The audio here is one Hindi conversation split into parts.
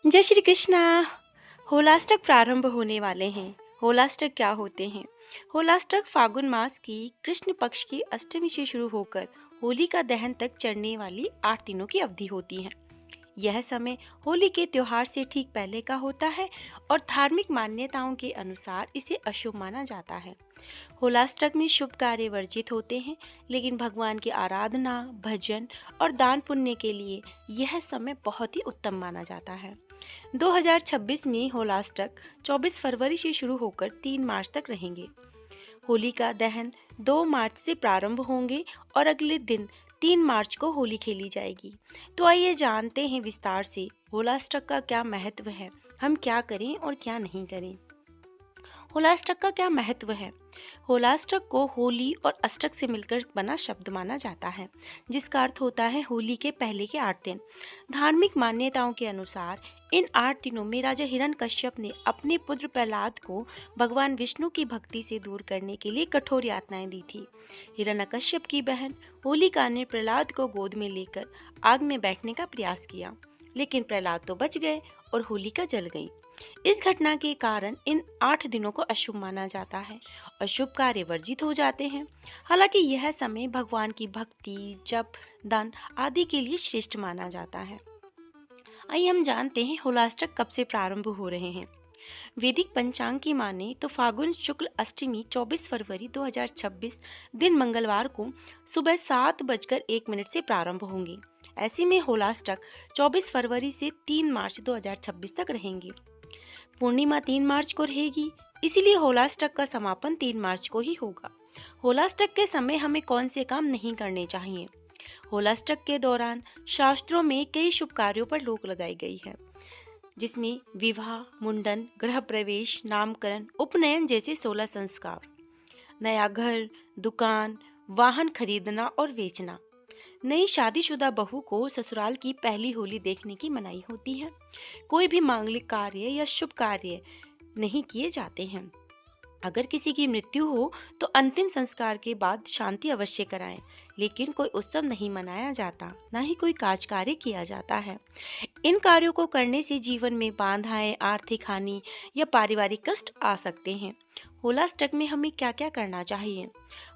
जय श्री कृष्णा। होलाष्टक प्रारंभ होने वाले हैं। होलाष्टक क्या होते हैं? होलाष्टक फागुन मास की कृष्ण पक्ष की अष्टमी से शुरू होकर होली का दहन तक चढ़ने वाली 8 दिनों की अवधि होती है। यह समय होली के त्योहार से ठीक पहले का होता है और धार्मिक मान्यताओं के अनुसार इसे अशुभ माना जाता है। होलाष्टक में शुभ कार्य वर्जित होते हैं, लेकिन भगवान की आराधना, भजन और दान पुण्य के लिए यह समय बहुत ही उत्तम माना जाता है। 2026 में होलाष्टक 24 फरवरी से शुरू होकर 3 मार्च तक रहेंगे। होली का दहन 2 मार्च से प्रारंभ होंगे और अगले दिन 3 मार्च को होली खेली जाएगी। तो आइए जानते हैं विस्तार से होलाष्टक का क्या महत्व है, हम क्या करें और क्या नहीं करें। होलाष्टक का क्या महत्व है? होलाष्टक को होली और अष्टक से मिलकर बना शब्द माना जाता है, जिसका अर्थ होता है होली के पहले के 8 दिन। धार्मिक मान्यताओं के अनुसार इन 8 दिनों में राजा हिरण्यकश्यप ने अपने पुत्र प्रहलाद को भगवान विष्णु की भक्ति से दूर करने के लिए कठोर यातनाएं दी थी। हिरण्यकश्यप की बहन होलिका ने प्रहलाद को गोद में लेकर आग में बैठने का प्रयास किया, लेकिन प्रहलाद तो बच गए और होलिका जल गई। इस घटना के कारण इन 8 दिनों को अशुभ माना जाता है और शुभ कार्य वर्जित हो जाते हैं। हालांकि यह समय भगवान की भक्ति, जप, दान आदि के लिए श्रेष्ठ माना जाता है। आइए हम जानते हैं होलाष्टक कब से प्रारंभ हो रहे हैं। वैदिक पंचांग की माने तो फागुन शुक्ल अष्टमी 24 फरवरी 2026 दिन मंगलवार को सुबह 7:01 से प्रारंभ होंगी। ऐसे में होलाष्टक 24 फरवरी से 3 मार्च 2026 तक रहेंगे। पूर्णिमा 3 मार्च को रहेगी, इसीलिए होलाष्टक का समापन 3 मार्च को ही होगा। होलाष्टक के समय हमें कौन से काम नहीं करने चाहिए? होलाष्टक के दौरान शास्त्रों में कई शुभ कार्यों पर रोक लगाई गई है, जिसमें विवाह, मुंडन, गृह प्रवेश, नामकरण, उपनयन जैसे 16 संस्कार, नया घर, दुकान, वाहन खरीदना और बेचना। नई शादीशुदा बहू को ससुराल की पहली होली देखने की मनाही होती है। कोई भी मांगलिक कार्य या शुभ कार्य नहीं किए जाते हैं। अगर किसी की मृत्यु हो तो अंतिम संस्कार के बाद शांति अवश्य कराएं, लेकिन कोई उत्सव नहीं मनाया जाता, ना ही कोई काज कार्य किया जाता है। इन कार्यों को करने से जीवन में बाधाएं, आर्थिक हानि या पारिवारिक कष्ट आ सकते हैं। होलाष्टक में हमें क्या क्या करना चाहिए?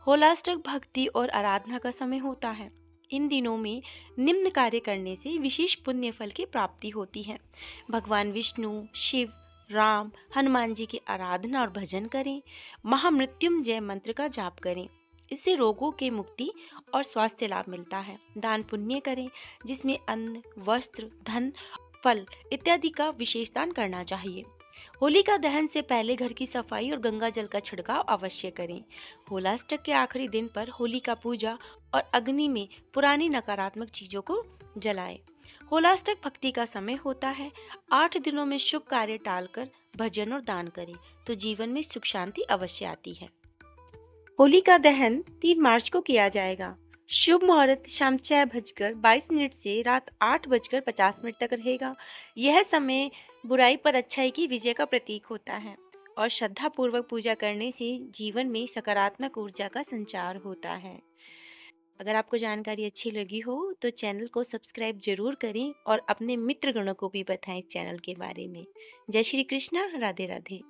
होलाष्टक भक्ति और आराधना का समय होता है। इन दिनों में निम्न कार्य करने से विशेष पुण्य फल की प्राप्ति होती है। भगवान विष्णु, शिव, राम, हनुमान जी की आराधना और भजन करें। महामृत्युंजय मंत्र का जाप करें, इससे रोगों के मुक्ति और स्वास्थ्य लाभ मिलता है। दान पुण्य करें, जिसमें अन्न, वस्त्र, धन, फल इत्यादि का विशेष दान करना चाहिए। होलिका दहन से पहले घर की सफाई और गंगा जल का छिड़काव अवश्य करें। होलाष्टक के आखिरी दिन पर होलिका पूजा और अग्नि में पुरानी नकारात्मक चीजों को जलाएं। होलाष्टक भक्ति का समय होता है। 8 दिनों में शुभ कार्य टालकर भजन और दान करें, तो जीवन में सुख शांति अवश्य आती है। होलिका दहन 3 मार्च को किया जाएगा। शुभ मुहूर्त शाम 6:22 से रात 8:50 तक रहेगा। यह समय बुराई पर अच्छाई की विजय का प्रतीक होता है और श्रद्धा पूर्वक पूजा करने से जीवन में सकारात्मक ऊर्जा का संचार होता है। अगर आपको जानकारी अच्छी लगी हो तो चैनल को सब्सक्राइब जरूर करें और अपने मित्रगणों को भी बताएं इस चैनल के बारे में। जय श्री कृष्णा, राधे राधे।